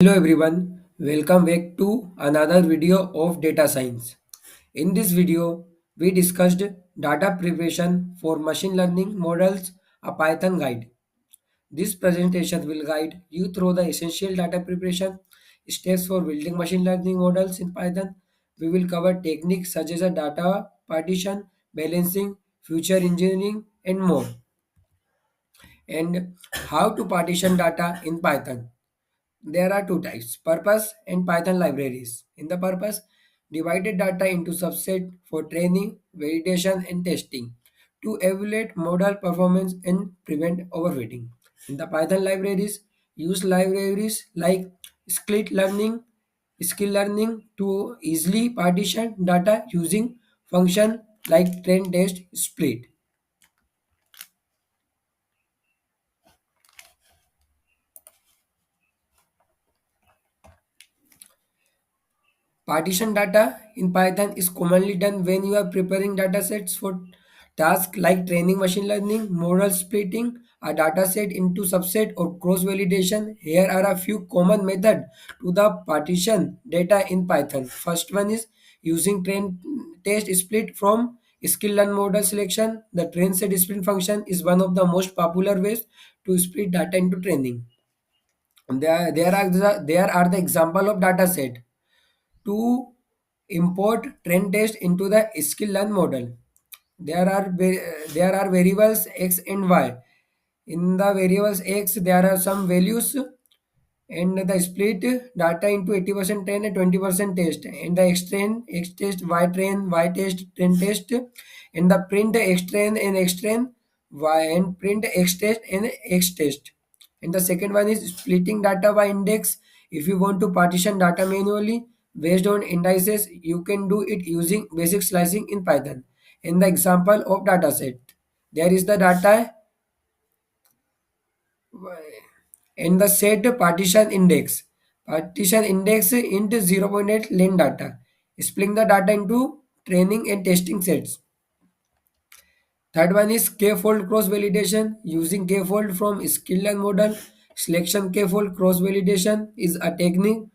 Hello everyone, welcome back to another video of data science. In this video, we discussed data preparation for machine learning models, a Python guide. This presentation will guide you through the essential data preparation steps for building machine learning models in Python. We will cover techniques such as a data partition, balancing, future engineering, and more. And how to partition data in Python. There are two types, purpose and Python libraries. In the purpose, divided data into subset for training, validation, and testing to evaluate model performance and prevent overfitting. In the Python libraries, use libraries like scikit-learn, skill learning to easily partition data using function like train test split. Partition data in Python is commonly done when you are preparing data sets for tasks like training machine learning, model splitting a data set into subset or cross validation. Here are a few common methods to the partition data in Python. First one is using train test split from skill learn model selection. The train set split function is one of the most popular ways to split data into training. There are the example of data set to import trend test into the skill learn model. There are variables x and y. In the variables x, there are some values, and the split data into 80% train and 20% test, and the x train, x test, y test, train test, and the print x train and x train, y and print x test and x test. And the second one is splitting data by index. If you want to partition data manually based on indices, you can do it using basic slicing in Python. In the example of data set, there is the data and the set partition index. Partition index into zero point 0.8 length data. Splitting the data into training and testing sets. Third one is k-fold cross validation. Using k-fold from skill and model. Selection k-fold cross validation is a technique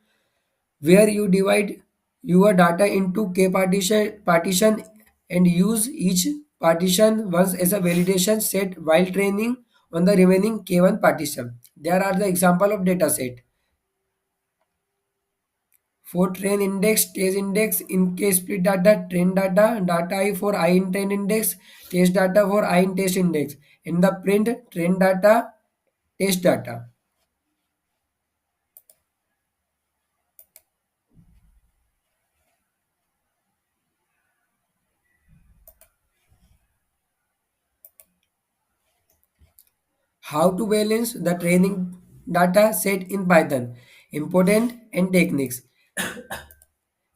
where you divide your data into k partition and use each partition once as a validation set while training on the remaining k1 partition. There are the example of data set. For train index, test index, in case split data, train data, data I for I in train index, test data for I in test index. In the print, train data, test data. How to balance the training data set in Python. Important and techniques.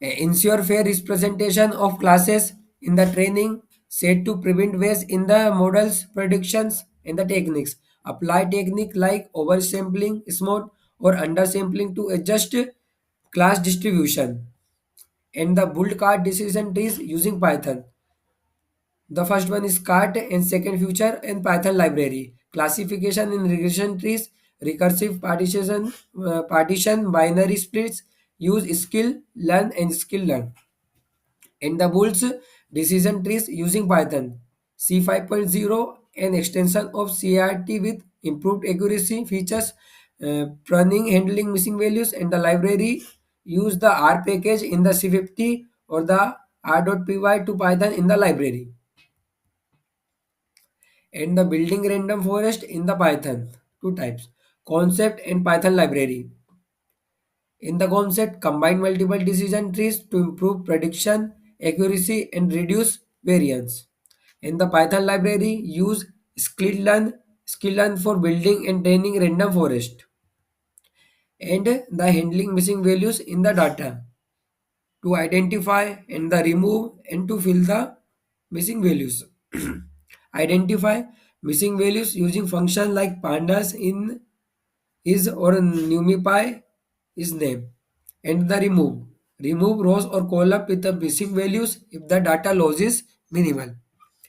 Ensure fair representation of classes in the training set to prevent waste in the model's predictions and the techniques. Apply technique like oversampling, smooth or undersampling to adjust class distribution. And the bold card decision trees using Python. The first one is CART and second future and Python library. Classification in regression trees, recursive partition, binary splits, use skill, learn and skill learn. And the Bulls decision trees using Python. C5.0 an extension of CRT with improved accuracy features, pruning, handling missing values, and the library use the R package in the C50 or the R.py to Python in the library. And the building random forest in the Python. Two types, concept and Python library. In the concept, combine multiple decision trees to improve prediction, accuracy, and reduce variance. In the Python library, use sklearn for building and training random forest, and the handling missing values in the data to identify and the remove and to fill the missing values. Identify missing values using function like pandas in is or numipy is name, and the remove rows or column with the missing values if the data loss is minimal,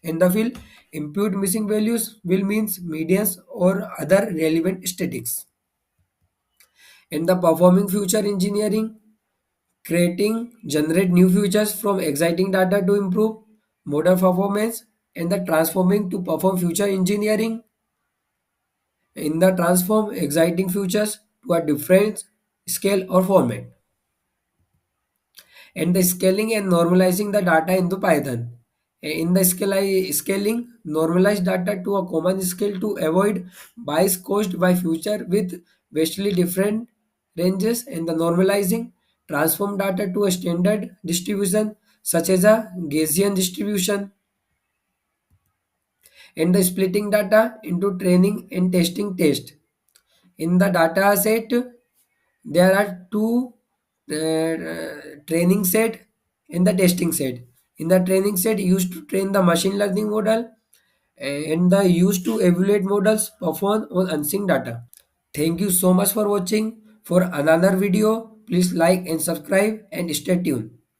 and the fill impute missing values will means medians or other relevant statics. In the performing feature engineering, creating generate new features from exciting data to improve model performance. And the transforming to perform feature engineering, in the transform exciting features to a different scale or format. And the scaling and normalizing the data into Python. In the scaling, normalize data to a common scale to avoid bias caused by feature with vastly different ranges. And the normalizing, transform data to a standard distribution such as a Gaussian distribution. And the splitting data into training and testing test. In the data set, there are two training set and the testing set. In the training set, used to train the machine learning model, and the used to evaluate models perform on unseen data. Thank you so much for watching. For another video, please like and subscribe and stay tuned.